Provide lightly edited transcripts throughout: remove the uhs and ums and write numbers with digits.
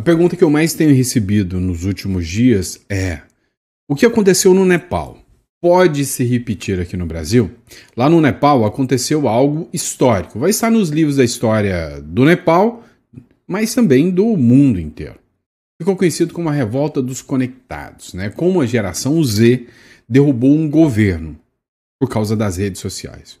A pergunta que eu mais tenho recebido nos últimos dias é: o que aconteceu no Nepal pode se repetir aqui no Brasil? Lá no Nepal aconteceu algo histórico. Vai estar nos livros da história do Nepal, mas também do mundo inteiro. Ficou conhecido como a Revolta dos Conectados, né? Como a geração Z derrubou um governo por causa das redes sociais.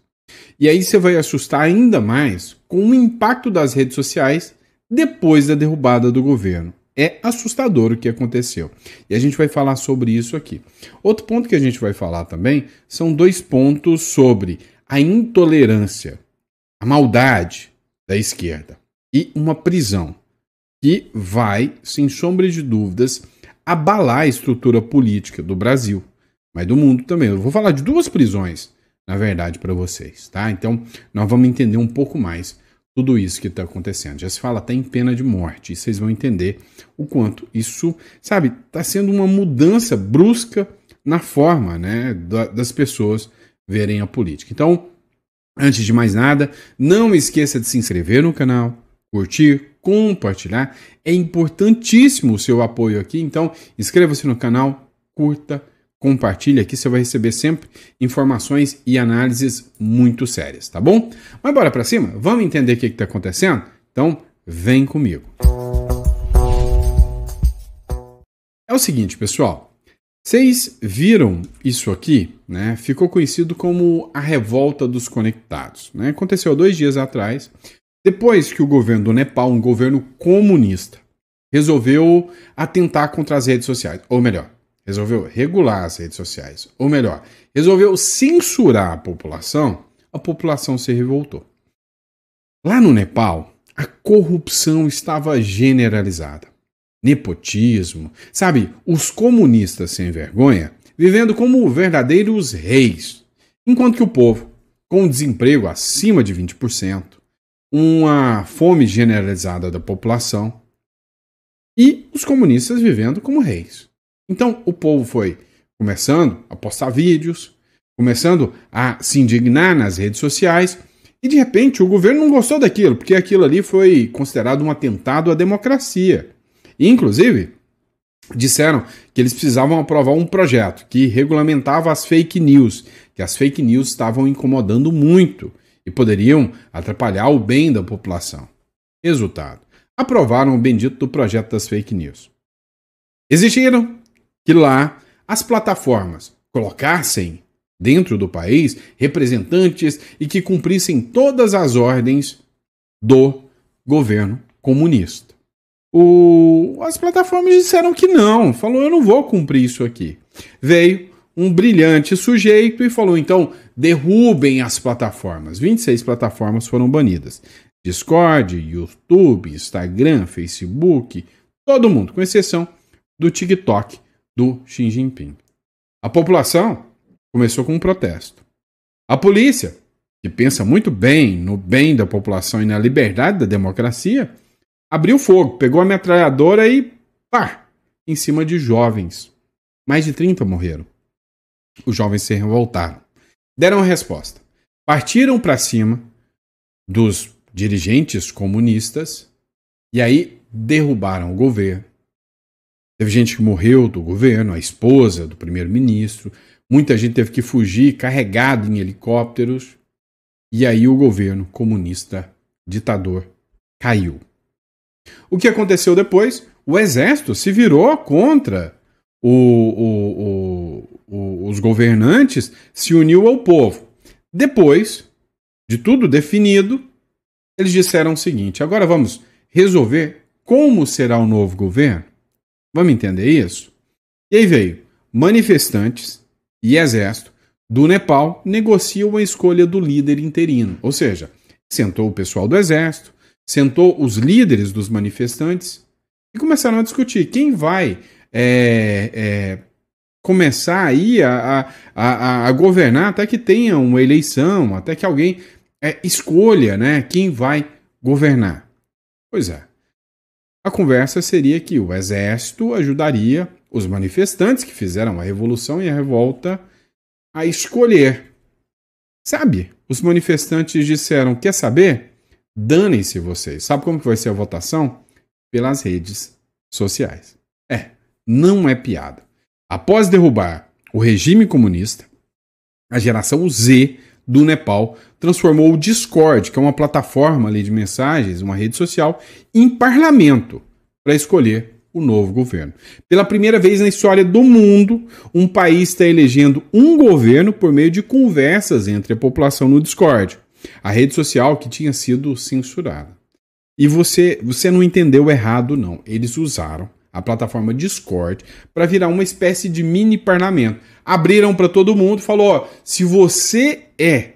E aí você vai assustar ainda mais com o impacto das redes sociais depois da derrubada do governo. É assustador o que aconteceu. E a gente vai falar sobre isso aqui. Outro ponto que a gente vai falar também são dois pontos sobre a intolerância, a maldade da esquerda e uma prisão que vai, sem sombra de dúvidas, abalar a estrutura política do Brasil, mas do mundo também. Eu vou falar de duas prisões, na verdade, para vocês, tá? Então, nós vamos entender um pouco mais tudo isso que está acontecendo. Já se fala até em pena de morte, e vocês vão entender o quanto isso, sabe, está sendo uma mudança brusca na forma, né, das pessoas verem a política. Então, antes de mais nada, não esqueça de se inscrever no canal, curtir, compartilhar. É importantíssimo o seu apoio aqui, então inscreva-se no canal, curta, compartilhe aqui, você vai receber sempre informações e análises muito sérias, tá bom? Mas bora pra cima? Vamos entender o que está acontecendo? Então, vem comigo. É o seguinte, pessoal. Vocês viram isso aqui, né? Ficou conhecido como a Revolta dos Conectados, né? Aconteceu há 2 dias atrás, depois que o governo do Nepal, um governo comunista, resolveu atentar contra as redes sociais, ou melhor, resolveu regular as redes sociais, ou melhor, resolveu censurar a população se revoltou. Lá no Nepal, a corrupção estava generalizada. Nepotismo, sabe, os comunistas sem vergonha, vivendo como verdadeiros reis, enquanto que o povo, com desemprego acima de 20%, uma fome generalizada da população, e os comunistas vivendo como reis. Então, o povo foi começando a postar vídeos, começando a se indignar nas redes sociais, e de repente o governo não gostou daquilo, porque aquilo ali foi considerado um atentado à democracia. E, inclusive, disseram que eles precisavam aprovar um projeto que regulamentava as fake news, que as fake news estavam incomodando muito e poderiam atrapalhar o bem da população. Resultado: aprovaram o bendito do projeto das fake news. Exigiram que lá as plataformas colocassem dentro do país representantes e que cumprissem todas as ordens do governo comunista. As plataformas disseram que não, falou: eu não vou cumprir isso aqui. Veio um brilhante sujeito e falou: então derrubem as plataformas. 26 plataformas foram banidas. Discord, YouTube, Instagram, Facebook, todo mundo, com exceção do TikTok do Xi Jinping. A população começou com um protesto. A polícia, que pensa muito bem no bem da população e na liberdade da democracia, abriu fogo, pegou a metralhadora e pá, em cima de jovens. Mais de 30 morreram. Os jovens se revoltaram. Deram a resposta. Partiram para cima dos dirigentes comunistas e aí derrubaram o governo. Teve gente que morreu do governo, a esposa do primeiro-ministro. Muita gente teve que fugir carregado em helicópteros. E aí o governo comunista ditador caiu. O que aconteceu depois? O exército se virou contra os governantes, se uniu ao povo. Depois de tudo definido, eles disseram o seguinte: agora vamos resolver como será o novo governo? Vamos entender isso? E aí veio manifestantes e exército do Nepal negociam a escolha do líder interino. Ou seja, sentou o pessoal do exército, sentou os líderes dos manifestantes e começaram a discutir quem vai começar aí a governar até que tenha uma eleição, até que alguém escolha, né, quem vai governar. Pois é. A conversa seria que o exército ajudaria os manifestantes que fizeram a revolução e a revolta a escolher. Sabe, os manifestantes disseram: quer saber? Danem-se vocês. Sabe como que vai ser a votação? Pelas redes sociais. Não é piada. Após derrubar o regime comunista, a geração Z do Nepal transformou o Discord, que é uma plataforma ali de mensagens, uma rede social, em parlamento para escolher o novo governo. Pela primeira vez na história do mundo, um país está elegendo um governo por meio de conversas entre a população no Discord, a rede social que tinha sido censurada. E você não entendeu errado, não. Eles usaram a plataforma Discord para virar uma espécie de mini parlamento. Abriram para todo mundo, falou, se você é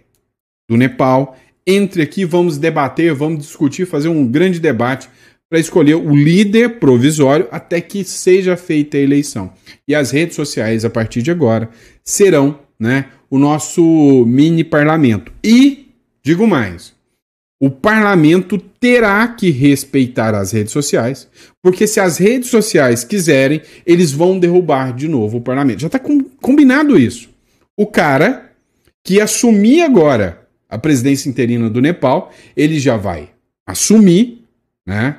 do Nepal, entre aqui, vamos debater, vamos discutir, fazer um grande debate para escolher o líder provisório até que seja feita a eleição. E as redes sociais, a partir de agora, serão, né, o nosso mini parlamento. E, digo mais, o parlamento terá que respeitar as redes sociais, porque se as redes sociais quiserem, eles vão derrubar de novo o parlamento. Já está combinado isso. O cara que assumir agora a presidência interina do Nepal, ele já vai assumir, né?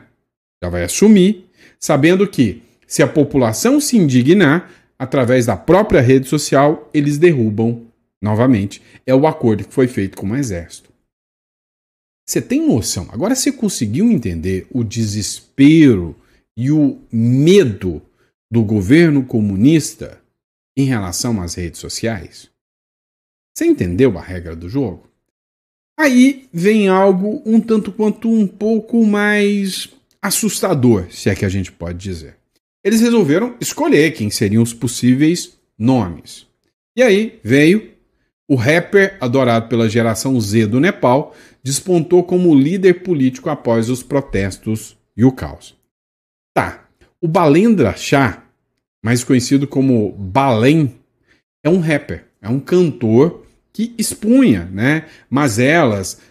Já vai assumir, sabendo que se a população se indignar, através da própria rede social, eles derrubam novamente. É o acordo que foi feito com o exército. Você tem noção? Agora você conseguiu entender o desespero e o medo do governo comunista em relação às redes sociais? Você entendeu a regra do jogo? Aí vem algo um tanto quanto um pouco mais assustador, se é que a gente pode dizer. Eles resolveram escolher quem seriam os possíveis nomes. E aí veio o rapper adorado pela geração Z do Nepal, despontou como líder político após os protestos e o caos. Tá, o Balendra Shah, mais conhecido como Balen, é um rapper, é um cantor que expunha, né, mazelas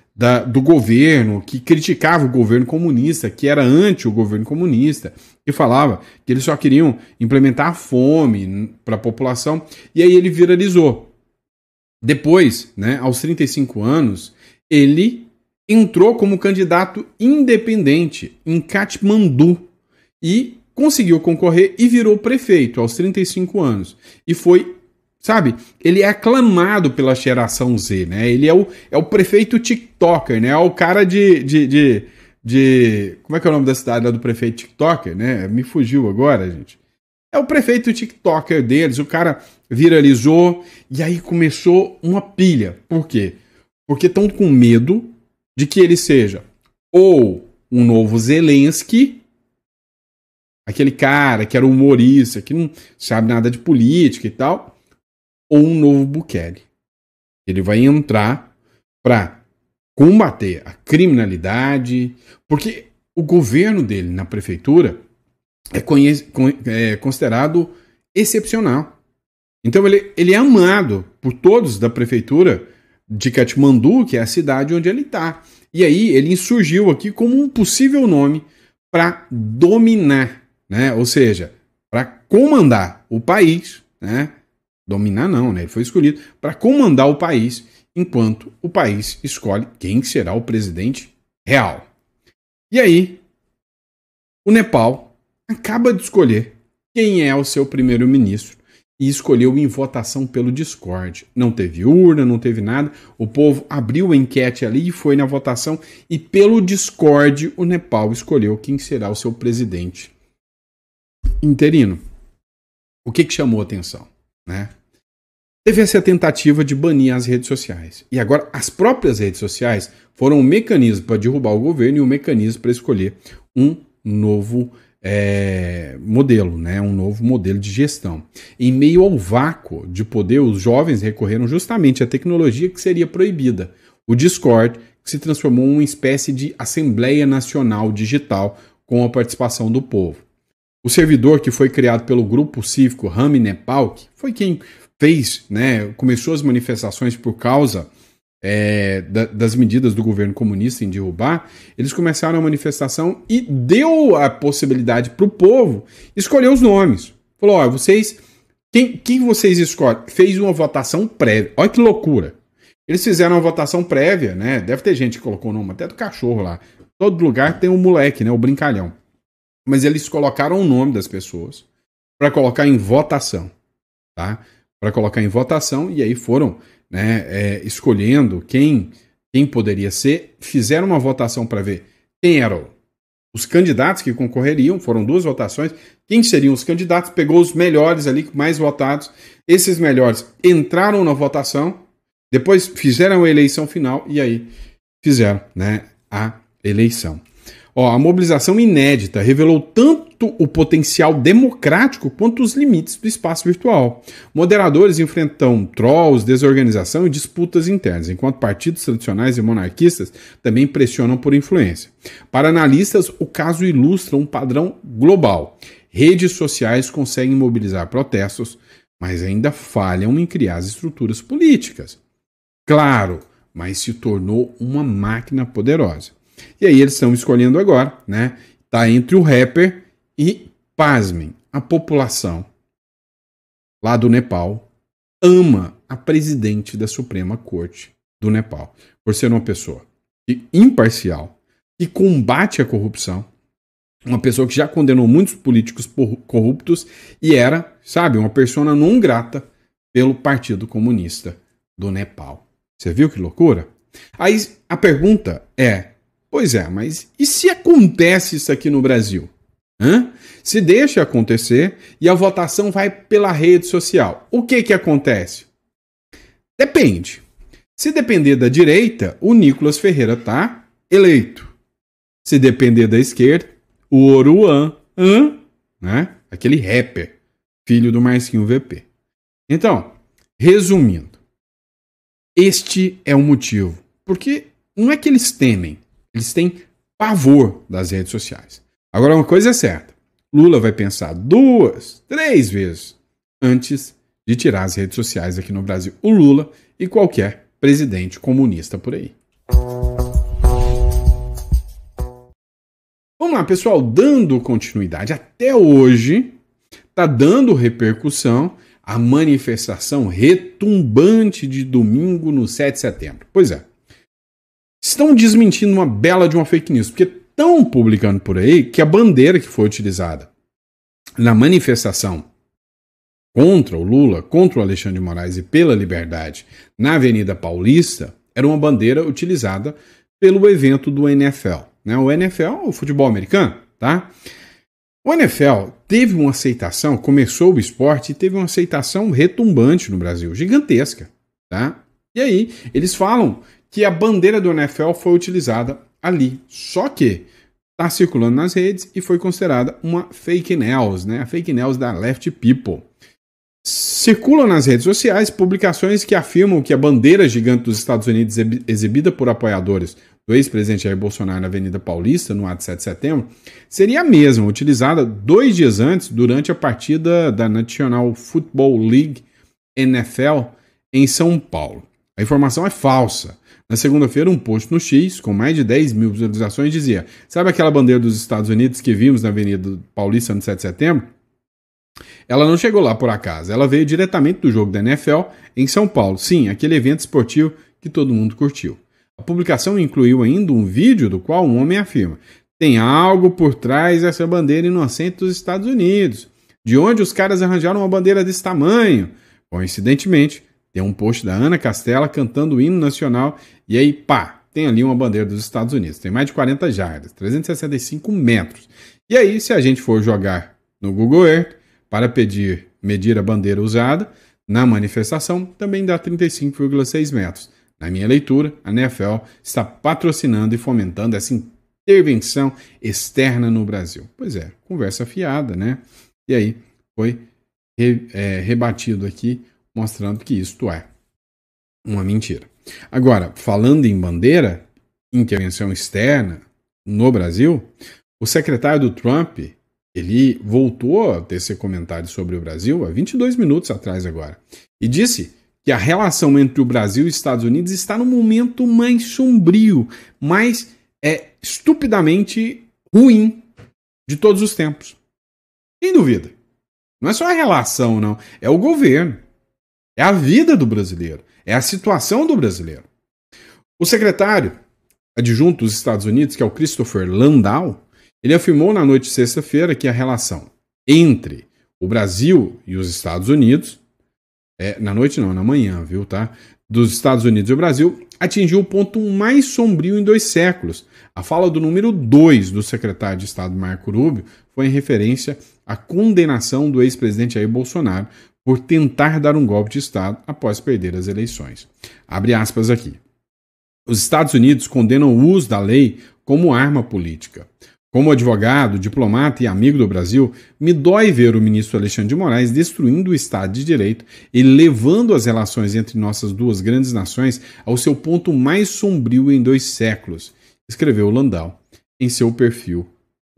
do governo, que criticava o governo comunista, que era anti o governo comunista, que falava que eles só queriam implementar a fome para a população, e aí ele viralizou. Depois, né, aos 35 anos, ele entrou como candidato independente em Katmandu e conseguiu concorrer e virou prefeito aos 35 anos. E foi, sabe, ele é aclamado pela geração Z, né? Ele é o prefeito TikToker, né? É o cara de como é que é o nome da cidade lá do prefeito TikToker, né? Me fugiu agora, gente. É o prefeito TikToker deles, o cara viralizou e aí começou uma pilha. Por quê? Porque estão com medo de que ele seja ou um novo Zelensky, aquele cara que era humorista, que não sabe nada de política e tal, ou um novo Bukele. Ele vai entrar para combater a criminalidade, porque o governo dele na prefeitura é considerado excepcional. Então ele é amado por todos da prefeitura de Katmandu, que é a cidade onde ele está. E aí ele insurgiu aqui como um possível nome para dominar, né? Ou seja, para comandar o país, né? Dominar não, né? Ele foi escolhido para comandar o país, enquanto o país escolhe quem será o presidente real. E aí, o Nepal acaba de escolher quem é o seu primeiro-ministro e escolheu em votação pelo Discord. Não teve urna, não teve nada. O povo abriu a enquete ali e foi na votação. E pelo Discord, o Nepal escolheu quem será o seu presidente interino. O que chamou a atenção, né? Teve essa tentativa de banir as redes sociais. E agora as próprias redes sociais foram um mecanismo para derrubar o governo e um mecanismo para escolher um novo modelo, né? Um novo modelo de gestão. Em meio ao vácuo de poder, os jovens recorreram justamente à tecnologia que seria proibida. O Discord, que se transformou em uma espécie de Assembleia Nacional Digital com a participação do povo. O servidor que foi criado pelo grupo cívico Rami Nepal, que foi quem fez, né, começou as manifestações por causa das medidas do governo comunista em derrubar, eles começaram a manifestação e deu a possibilidade para o povo escolher os nomes. Falou, ó, vocês, quem vocês escolhem? Fez uma votação prévia. Olha que loucura. Eles fizeram uma votação prévia, né? Deve ter gente que colocou o nome até do cachorro lá. Todo lugar tem um moleque, né? O brincalhão. mas eles colocaram o nome das pessoas para colocar em votação, tá? Para colocar em votação, e aí foram, né, escolhendo quem poderia ser, fizeram uma votação para ver quem eram os candidatos que concorreriam, foram 2 votações, quem seriam os candidatos, pegou os melhores ali, mais votados, esses melhores entraram na votação, depois fizeram a eleição final e aí fizeram, né, a eleição. Ó, a mobilização inédita revelou tanto o potencial democrático quanto os limites do espaço virtual. Moderadores enfrentam trolls, desorganização e disputas internas, enquanto partidos tradicionais e monarquistas também pressionam por influência. Para analistas, o caso ilustra um padrão global. Redes sociais conseguem mobilizar protestos, mas ainda falham em criar as estruturas políticas. Claro, mas se tornou uma máquina poderosa. E aí eles estão escolhendo agora, né? Tá entre o rapper e, pasmem, a população lá do Nepal ama a presidente da Suprema Corte do Nepal, por ser uma pessoa imparcial, que combate a corrupção, uma pessoa que já condenou muitos políticos corruptos e era, sabe, uma persona não grata pelo Partido Comunista do Nepal. Você viu que loucura? Aí a pergunta é, pois é, mas e se acontece isso aqui no Brasil? Se deixa acontecer e a votação vai pela rede social, o que acontece? Depende. Se depender da direita, o Nicolas Ferreira tá eleito. Se depender da esquerda, o Oruan, né? Aquele rapper, filho do Marcinho VP. Então, resumindo, este é o motivo. Porque não é que eles temem, eles têm pavor das redes sociais. Agora, uma coisa é certa. Lula vai pensar 2, 3 vezes antes de tirar as redes sociais aqui no Brasil. O Lula e qualquer presidente comunista por aí. Vamos lá, pessoal. Dando continuidade, até hoje está dando repercussão a manifestação retumbante de domingo no 7 de setembro. Pois é. Estão desmentindo uma bela de uma fake news, porque estão publicando por aí que a bandeira que foi utilizada na manifestação contra o Lula, contra o Alexandre de Moraes e pela liberdade na Avenida Paulista era uma bandeira utilizada pelo evento do NFL. Né? O NFL, o futebol americano, tá? O NFL teve uma aceitação, começou o esporte e teve uma aceitação retumbante no Brasil, gigantesca, tá? E aí, eles falam que a bandeira do NFL foi utilizada ali. Só que está circulando nas redes e foi considerada uma fake news, né? A fake news da Left People. Circulam nas redes sociais publicações que afirmam que a bandeira gigante dos Estados Unidos exibida por apoiadores do ex-presidente Jair Bolsonaro na Avenida Paulista, no ato de 7 de setembro, seria a mesma, utilizada 2 dias antes, durante a partida da National Football League, NFL, em São Paulo. A informação é falsa. Na segunda-feira, um post no X, com mais de 10 mil visualizações, dizia: sabe aquela bandeira dos Estados Unidos que vimos na Avenida Paulista no 7 de setembro? Ela não chegou lá por acaso, ela veio diretamente do jogo da NFL em São Paulo. Sim, aquele evento esportivo que todo mundo curtiu. A publicação incluiu ainda um vídeo do qual um homem afirma: tem algo por trás dessa bandeira inocente dos Estados Unidos. De onde os caras arranjaram uma bandeira desse tamanho? Coincidentemente, tem um post da Ana Castela cantando o hino nacional e aí, pá, tem ali uma bandeira dos Estados Unidos. Tem mais de 40 jardas, 365 metros. E aí, se a gente for jogar no Google Earth para medir a bandeira usada na manifestação, também dá 35,6 metros. Na minha leitura, a NFL está patrocinando e fomentando essa intervenção externa no Brasil. Pois é, conversa fiada, né? E aí foi rebatido aqui, mostrando que isto é uma mentira. Agora, falando em bandeira, intervenção externa no Brasil, o secretário do Trump, ele voltou a ter esse comentário sobre o Brasil há 22 minutos atrás agora, e disse que a relação entre o Brasil e os Estados Unidos está num momento mais sombrio, mais estupidamente ruim de todos os tempos. Quem duvida? Não é só a relação, não. É o governo. É a vida do brasileiro. É a situação do brasileiro. O secretário adjunto dos Estados Unidos, que é o Christopher Landau, Ele afirmou na noite de sexta-feira que a relação entre o Brasil e os Estados Unidos, na noite não, na manhã, viu, tá? Dos Estados Unidos e o Brasil, atingiu o ponto mais sombrio em 2 séculos. A fala do número 2 do secretário de Estado Marco Rubio foi em referência à condenação do ex-presidente Jair Bolsonaro por tentar dar um golpe de Estado após perder as eleições. Abre aspas aqui. Os Estados Unidos condenam o uso da lei como arma política. Como advogado, diplomata e amigo do Brasil, me dói ver o ministro Alexandre de Moraes destruindo o Estado de Direito e levando as relações entre nossas 2 grandes nações ao seu ponto mais sombrio em 2 séculos, escreveu Landau em seu perfil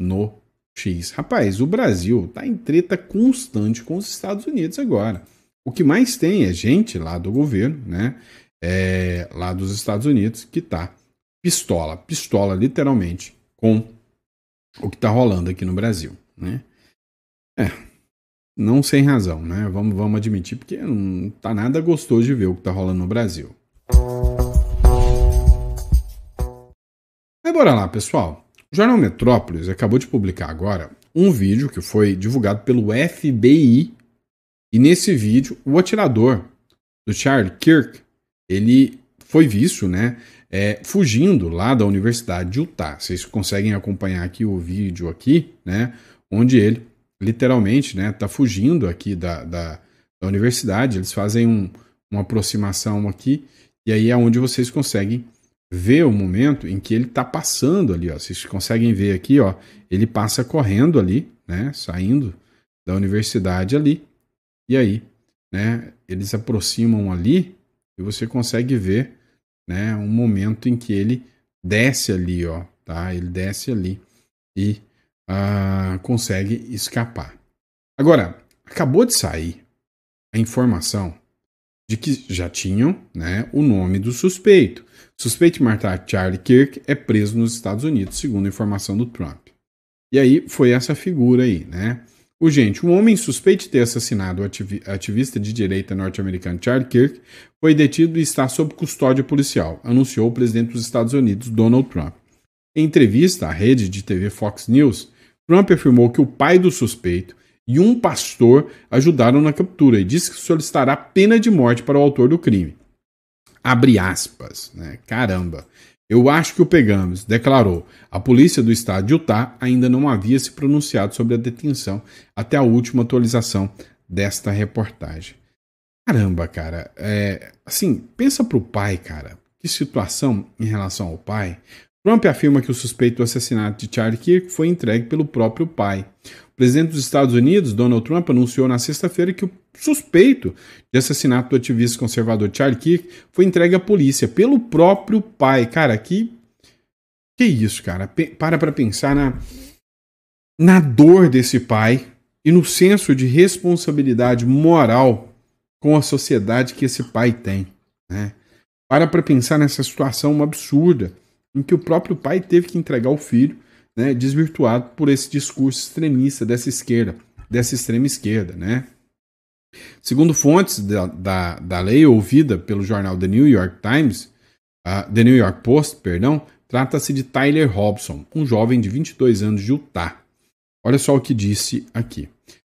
no X. Rapaz, o Brasil está em treta constante com os Estados Unidos agora. O que mais tem é gente lá do governo, né? Lá dos Estados Unidos, que está pistola literalmente, com o que está rolando aqui no Brasil, né? Não sem razão, né? Vamos admitir, porque não tá nada gostoso de ver o que está rolando no Brasil. Mas bora lá, pessoal. O Jornal Metrópolis acabou de publicar agora um vídeo que foi divulgado pelo FBI, e nesse vídeo o atirador do Charlie Kirk, ele foi visto, né, fugindo lá da Universidade de Utah. Vocês conseguem acompanhar aqui o vídeo aqui, né, onde ele literalmente, né, tá fugindo aqui da universidade. Eles fazem uma aproximação aqui, e aí é onde vocês conseguem ver o momento em que ele tá passando ali, ó. Vocês conseguem ver aqui, ó, ele passa correndo ali, né, saindo da universidade ali, e aí, né, eles aproximam ali e você consegue ver, né, um momento em que ele desce ali, ó, tá? Ele desce ali e consegue escapar. Agora, acabou de sair a informação de que já tinham, né, o nome do suspeito. O suspeito de matar Charlie Kirk é preso nos Estados Unidos, segundo a informação do Trump. E aí foi essa figura aí, né? Um homem suspeito de ter assassinado o ativista de direita norte-americano Charlie Kirk foi detido e está sob custódia policial, anunciou o presidente dos Estados Unidos, Donald Trump. Em entrevista à rede de TV Fox News, Trump afirmou que o pai do suspeito e um pastor ajudaram na captura e disse que solicitará pena de morte para o autor do crime. Abre aspas, né? Caramba. Eu acho que o pegamos, declarou. A polícia do estado de Utah ainda não havia se pronunciado sobre a detenção até a última atualização desta reportagem. Caramba, cara. Assim, pensa pro pai, cara. Que situação em relação ao pai. Trump afirma que o suspeito do assassinato de Charlie Kirk foi entregue pelo próprio pai. O presidente dos Estados Unidos, Donald Trump, anunciou na sexta-feira que o suspeito de assassinato do ativista conservador Charlie Kirk foi entregue à polícia pelo próprio pai. Cara, que isso, cara? Para pensar na dor desse pai e no senso de responsabilidade moral com a sociedade que esse pai tem, né? Para pensar nessa situação absurda em que o próprio pai teve que entregar o filho, né, desvirtuado por esse discurso extremista dessa esquerda, dessa extrema esquerda, né? Segundo fontes da lei ouvida pelo jornal The New York Post, trata-se de Tyler Robson, um jovem de 22 anos de Utah. Olha só o que disse aqui.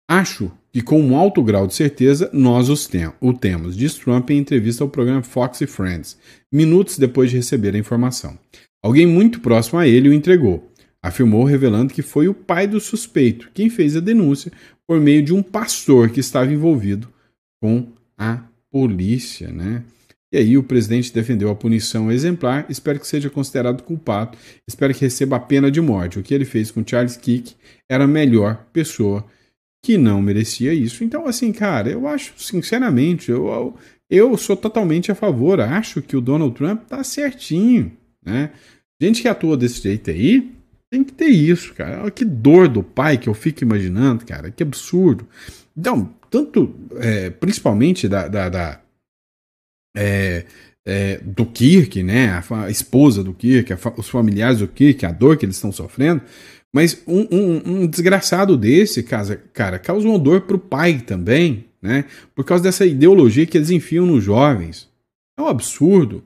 Acho que com um alto grau de certeza nós o temos, diz Trump em entrevista ao programa Fox and Friends, minutos depois de receber a informação. Alguém muito próximo a ele o entregou, afirmou, revelando que foi o pai do suspeito quem fez a denúncia por meio de um pastor que estava envolvido com a polícia, né? E aí o presidente defendeu a punição exemplar, espero que seja considerado culpado, espero que receba a pena de morte. O que ele fez com Charles Kirk era a melhor pessoa que não merecia isso. Então, assim, cara, eu acho, sinceramente, eu sou totalmente a favor, acho que o Donald Trump tá certinho, né? Gente que atua desse jeito aí, tem que ter isso, cara. Que dor do pai que eu fico imaginando, cara. Que absurdo. Então, tanto, principalmente do Kirk, né? A esposa do Kirk, os familiares do Kirk, a dor que eles estão sofrendo. Mas um desgraçado desse, cara, causa uma dor pro pai também, né? Por causa dessa ideologia que eles enfiam nos jovens. É um absurdo.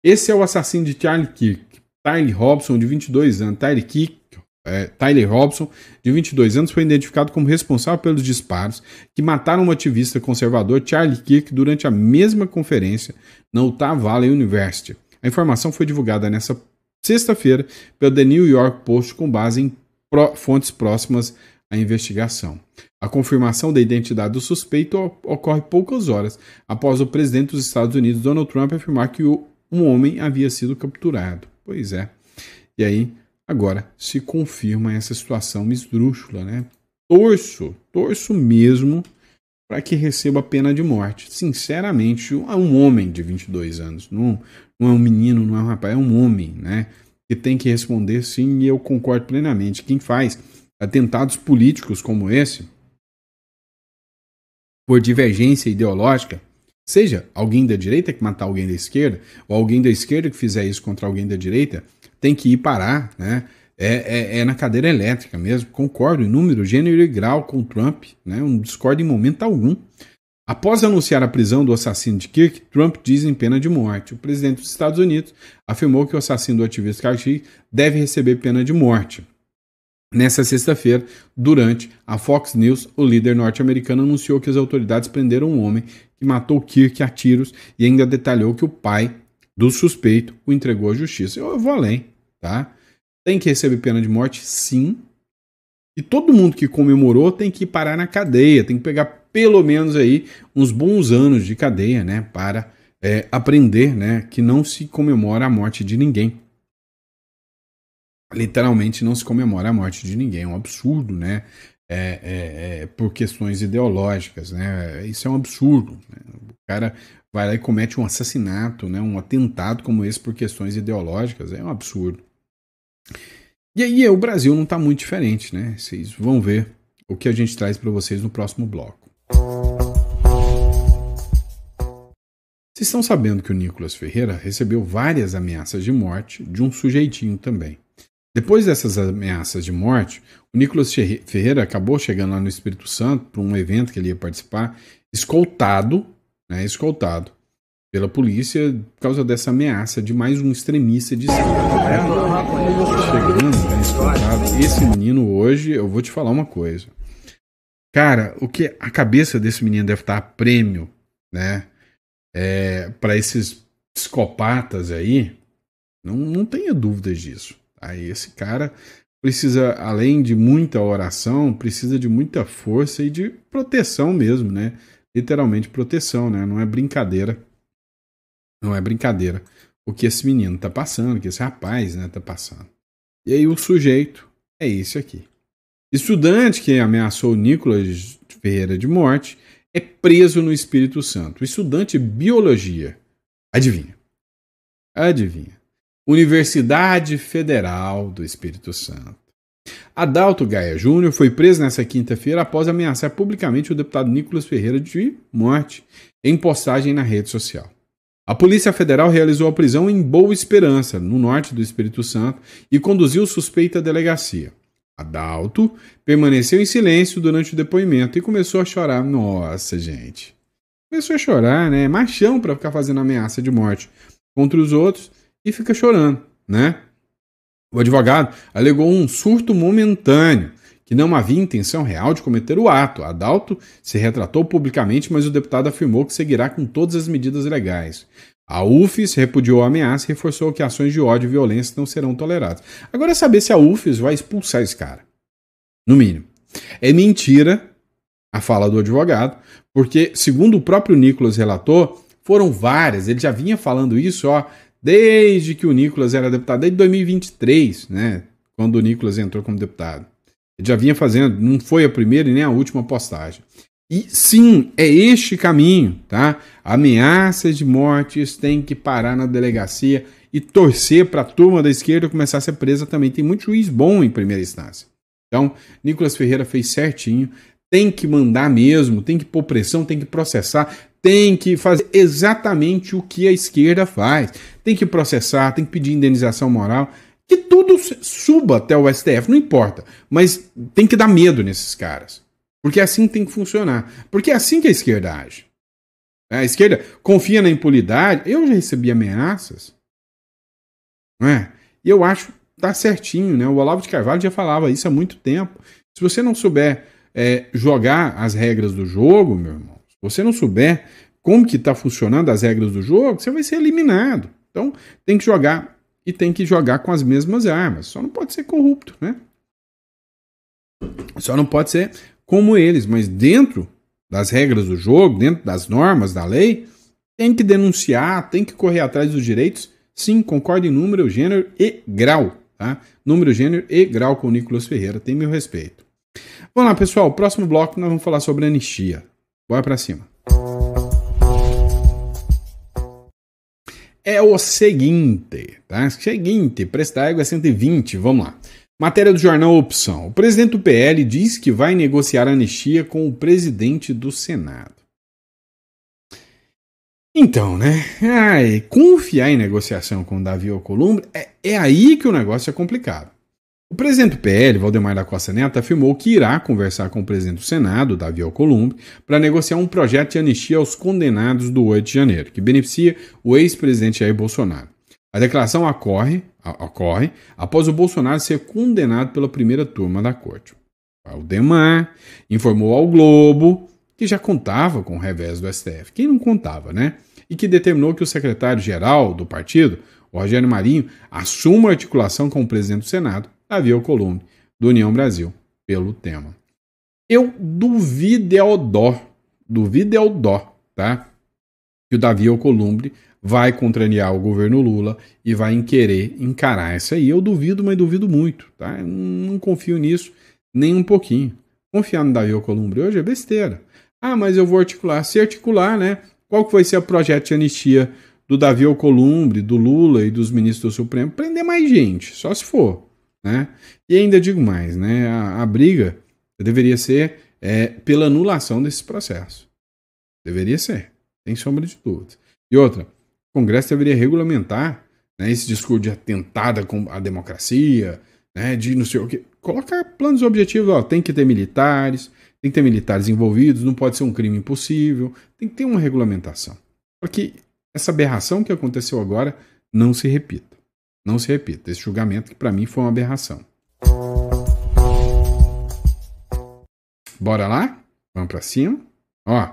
Esse é o assassino de Charlie Kirk. Tyler Robson, de 22 anos. Tyler Kirk Tyler Robson, de 22 anos, foi identificado como responsável pelos disparos que mataram o ativista conservador Charlie Kirk durante a mesma conferência na Utah Valley University. A informação foi divulgada nesta sexta-feira pelo The New York Post com base em fontes próximas à investigação. A confirmação da identidade do suspeito ocorre poucas horas após o presidente dos Estados Unidos, Donald Trump, afirmar que um homem havia sido capturado. Pois é. E aí, agora se confirma essa situação esdrúxula, né? Torço mesmo para que receba a pena de morte. Sinceramente, um homem de 22 anos, não é um menino, não é um rapaz, é um homem, né? Que tem que responder sim, e eu concordo plenamente. Quem faz atentados políticos como esse, por divergência ideológica, seja alguém da direita que matar alguém da esquerda, ou alguém da esquerda que fizer isso contra alguém da direita, tem que ir parar, né? É na cadeira elétrica mesmo. Concordo em número, gênero e grau com Trump, né? Eu não discordo em momento algum. Após anunciar a prisão do assassino de Kirk, Trump diz em pena de morte. O presidente dos Estados Unidos afirmou que o assassino do ativista Kirk deve receber pena de morte. Nessa sexta-feira, durante a Fox News, o líder norte-americano anunciou que as autoridades prenderam um homem que matou Kirk a tiros e ainda detalhou que o pai do suspeito o entregou à justiça. Eu vou além, tá? Tem que receber pena de morte, sim. E todo mundo que comemorou tem que parar na cadeia, tem que pegar pelo menos aí uns bons anos de cadeia, né? Para aprender, né? Que não se comemora a morte de ninguém. Literalmente não se comemora a morte de ninguém. É um absurdo, né? Por questões ideológicas, né? Isso é um absurdo. Né? O cara vai lá e comete um assassinato, né? Um atentado como esse por questões ideológicas. É um absurdo. E aí o Brasil não está muito diferente, né? Vocês vão ver o que a gente traz para vocês no próximo bloco. Vocês estão sabendo que o Nicolas Ferreira recebeu várias ameaças de morte de um sujeitinho também. Depois dessas ameaças de morte, o Nicolas Ferreira acabou chegando lá no Espírito Santo para um evento que ele ia participar, escoltado pela polícia por causa dessa ameaça de mais um extremista de esquerda. Chegando, né, escoltado. Esse menino hoje, eu vou te falar uma coisa. Cara, o que a cabeça desse menino deve estar a prêmio, né? Para esses psicopatas aí, não tenha dúvidas disso. Aí esse cara precisa, além de muita oração, precisa de muita força e de proteção mesmo, né? Literalmente proteção, né? Não é brincadeira. Não é brincadeira o que esse menino tá passando, o que esse rapaz, né, tá passando. E aí o sujeito é esse aqui. Estudante que ameaçou o Nicolas Ferreira de morte é preso no Espírito Santo. Estudante de biologia. Adivinha? Universidade Federal do Espírito Santo. Adalto Gaia Júnior foi preso nesta quinta-feira após ameaçar publicamente o deputado Nicolas Ferreira de morte em postagem na rede social. A Polícia Federal realizou a prisão em Boa Esperança, no norte do Espírito Santo, e conduziu o suspeito à delegacia. Adalto permaneceu em silêncio durante o depoimento e começou a chorar. Nossa, gente. Começou a chorar, né? Machão para ficar fazendo ameaça de morte contra os outros e fica chorando, né? O advogado alegou um surto momentâneo, que não havia intenção real de cometer o ato. Adalto se retratou publicamente, mas o deputado afirmou que seguirá com todas as medidas legais. A UFES repudiou a ameaça e reforçou que ações de ódio e violência não serão toleradas. Agora é saber se a UFES vai expulsar esse cara. No mínimo. É mentira a fala do advogado, porque, segundo o próprio Nicolas relatou, foram várias. Ele já vinha falando isso, desde que o Nicolas era deputado, desde 2023, né? Quando o Nicolas entrou como deputado. Ele já vinha fazendo, não foi a primeira e nem a última postagem. E sim, é este caminho, tá? Ameaças de mortes têm que parar na delegacia e torcer para a turma da esquerda começar a ser presa também. Tem muito juiz bom em primeira instância. Então, Nicolas Ferreira fez certinho, tem que mandar mesmo, tem que pôr pressão, tem que processar, tem que fazer exatamente o que a esquerda faz. Tem que processar, tem que pedir indenização moral, que tudo suba até o STF, não importa, mas tem que dar medo nesses caras. Porque é assim que tem que funcionar. Porque é assim que a esquerda age. A esquerda confia na impunidade. Eu já recebi ameaças. Não é? E eu acho tá certinho, né? O Olavo de Carvalho já falava isso há muito tempo. Se você não souber jogar as regras do jogo, meu irmão, se você não souber como que tá funcionando as regras do jogo, você vai ser eliminado. Então, tem que jogar e tem que jogar com as mesmas armas. Só não pode ser corrupto, né? Só não pode ser como eles, mas dentro das regras do jogo, dentro das normas da lei, tem que denunciar, tem que correr atrás dos direitos. Sim, concordo em número, gênero e grau. Tá? Número, gênero e grau com o Nicolas Ferreira. Tem meu respeito. Vamos lá, pessoal. Próximo bloco nós vamos falar sobre anistia. Bora pra cima. É o seguinte, tá? Seguinte, preço da água é 120, vamos lá. Matéria do jornal Opção. O presidente do PL diz que vai negociar anistia com o presidente do Senado. Então, né? Confiar em negociação com o Davi Alcolumbre é aí que o negócio é complicado. O presidente do PL, Valdemar da Costa Neto, afirmou que irá conversar com o presidente do Senado, Davi Alcolumbre, para negociar um projeto de anistia aos condenados do 8 de janeiro, que beneficia o ex-presidente Jair Bolsonaro. A declaração ocorre após o Bolsonaro ser condenado pela primeira turma da corte. O Valdemar informou ao Globo que já contava com o revés do STF. Quem não contava, né? E que determinou que o secretário-geral do partido, o Rogério Marinho, assuma a articulação com o presidente do Senado, Davi Alcolumbre, do União Brasil, pelo tema. Eu duvido é o dó, tá? Que o Davi Alcolumbre vai contrariar o governo Lula e vai querer encarar essa aí. Eu duvido, mas duvido muito, tá? Eu não confio nisso nem um pouquinho. Confiar no Davi Alcolumbre hoje é besteira. Ah, mas eu vou articular. Se articular, né? Qual que vai ser o projeto de anistia do Davi Alcolumbre, do Lula e dos ministros do Supremo? Prender mais gente, só se for, né? E ainda digo mais, né? A briga deveria ser pela anulação desse processo. Deveria ser, sem sombra de dúvidas. E outra, o Congresso deveria regulamentar, né, esse discurso de atentado à democracia, né, de não sei o quê. Colocar planos objetivos, ó, tem que ter militares envolvidos, não pode ser um crime impossível, tem que ter uma regulamentação. Para que essa aberração que aconteceu agora não se repita. Não se repita. Esse julgamento que para mim foi uma aberração. Bora lá? Vamos para cima? Ó,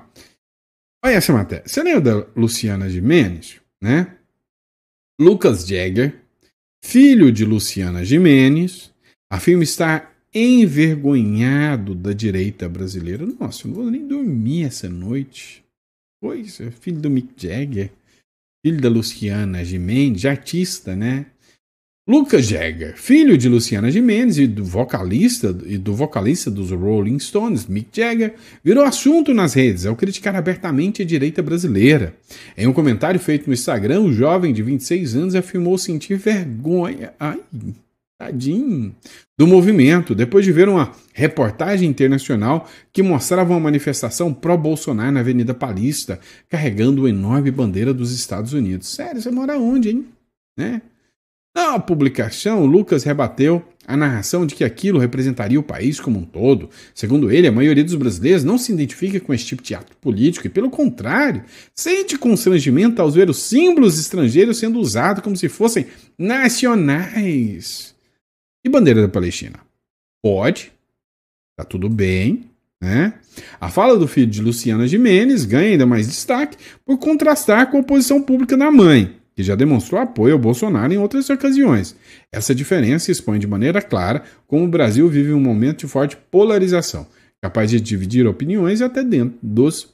olha essa matéria. Você lembra da Luciana Gimenez, né? Lucas Jagger, filho de Luciana Gimenez, afirma estar envergonhado da direita brasileira. Nossa, eu não vou nem dormir essa noite. Pois, é filho do Mick Jagger, filho da Luciana Gimenez, artista, né? Lucas Jagger, filho de Luciana Gimenez e do vocalista dos Rolling Stones, Mick Jagger, virou assunto nas redes ao criticar abertamente a direita brasileira. Em um comentário feito no Instagram, o jovem de 26 anos afirmou sentir vergonha, tadinho, do movimento, depois de ver uma reportagem internacional que mostrava uma manifestação pró-Bolsonaro na Avenida Paulista, carregando uma enorme bandeira dos Estados Unidos. Sério, você mora onde, hein? Né? Na publicação, Lucas rebateu a narração de que aquilo representaria o país como um todo. Segundo ele, a maioria dos brasileiros não se identifica com esse tipo de ato político e, pelo contrário, sente constrangimento ao ver os símbolos estrangeiros sendo usados como se fossem nacionais. E bandeira da Palestina? Pode, tá tudo bem, né? A fala do filho de Luciana Gimenez ganha ainda mais destaque por contrastar com a posição pública da mãe, que já demonstrou apoio ao Bolsonaro em outras ocasiões. Essa diferença expõe de maneira clara como o Brasil vive um momento de forte polarização, capaz de dividir opiniões até dentro dos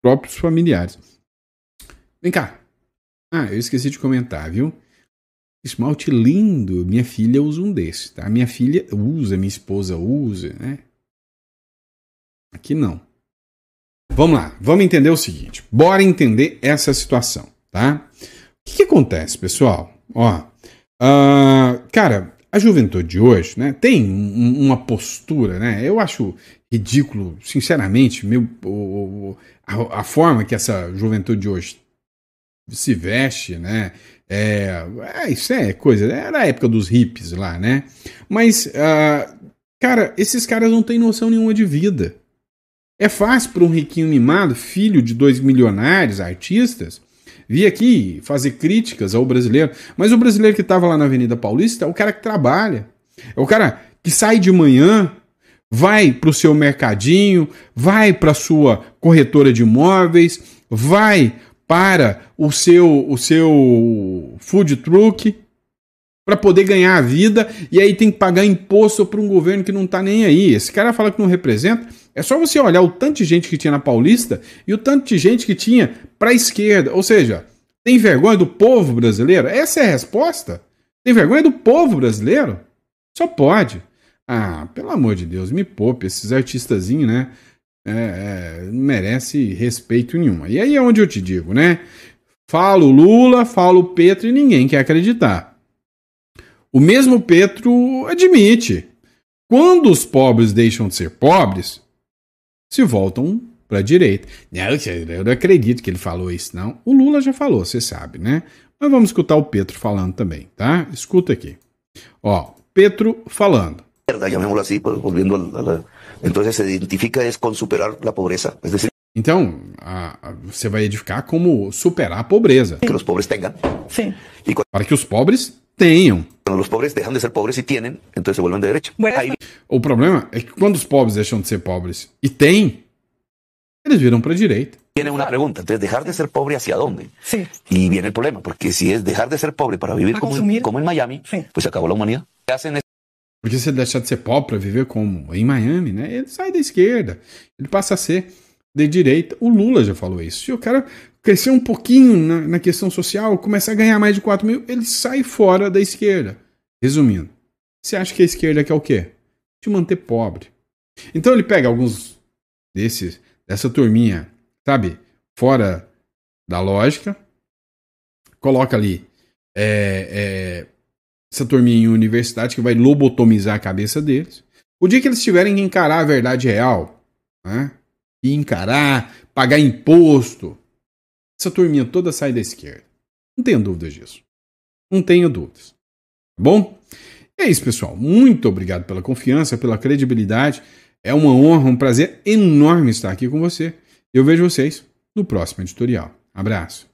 próprios familiares. Vem cá. Eu esqueci de comentar, viu? Esmalte lindo. Minha filha usa um desse, tá? Minha filha usa, minha esposa usa, né? Aqui não. Vamos lá, vamos entender o seguinte. Bora entender essa situação, tá? O que acontece, pessoal? Cara, a juventude de hoje, né, tem uma postura, né? Eu acho ridículo, sinceramente, a forma que essa juventude de hoje se veste, né? Isso é coisa, era a época dos hippies lá, né? Mas, cara, esses caras não têm noção nenhuma de vida. É fácil para um riquinho mimado, filho de 2 milionários, artistas, vir aqui fazer críticas ao brasileiro, mas o brasileiro que estava lá na Avenida Paulista é o cara que trabalha, é o cara que sai de manhã, vai para o seu mercadinho, vai para a sua corretora de imóveis, vai para o seu food truck para poder ganhar a vida, e aí tem que pagar imposto para um governo que não está nem aí. Esse cara fala que não representa. É só você olhar o tanto de gente que tinha na Paulista e o tanto de gente que tinha para a esquerda. Ou seja, tem vergonha do povo brasileiro? Essa é a resposta? Tem vergonha do povo brasileiro? Só pode. Ah, pelo amor de Deus, me poupe. Esses artistazinhos, né? Não merece respeito nenhum. E aí é onde eu te digo, né? Fala o Lula, fala o Petro e ninguém quer acreditar. O mesmo Petro admite. Quando os pobres deixam de ser pobres, se voltam para a direita. Eu não acredito que ele falou isso, não. O Lula já falou, você sabe, né? Mas vamos escutar o Petro falando também, tá? Escuta aqui. Ó, Petro falando. Llamémoslo así, volviendo entonces se identifica es con superar la pobreza, es decir, então, você vai edificar como superar a pobreza. que los pobres tengan. Sí. Y Para que os pobres tenham. cuando los pobres dejan de ser pobres y tienen, entonces se vuelven de derecha. Bueno, Ahí O problema é que quando os pobres deixam de ser pobres e têm, eles viram para a direita. viene una pregunta, entonces dejar de ser pobre hacia dónde? sí. Y viene el problema, porque si es dejar de ser pobre para vivir Para consumir. como en Miami, Sí. pues se acabó la humanidad. ¿Qué hacen? Porque se ele deixar de ser pobre para viver como em Miami, né? Ele sai da esquerda. Ele passa a ser de direita. O Lula já falou isso. Se o cara crescer um pouquinho na questão social, começar a ganhar mais de 4 mil, ele sai fora da esquerda. Resumindo, você acha que a esquerda quer o quê? Te manter pobre. Então ele pega alguns dessa turminha, sabe, fora da lógica, coloca ali essa turminha em universidade que vai lobotomizar a cabeça deles. O dia que eles tiverem que encarar a verdade real, né, e encarar, pagar imposto, essa turminha toda sai da esquerda. Não tenho dúvidas disso. Não tenho dúvidas. Tá bom? É isso, pessoal. Muito obrigado pela confiança, pela credibilidade. É uma honra, um prazer enorme estar aqui com você. Eu vejo vocês no próximo editorial. Abraço.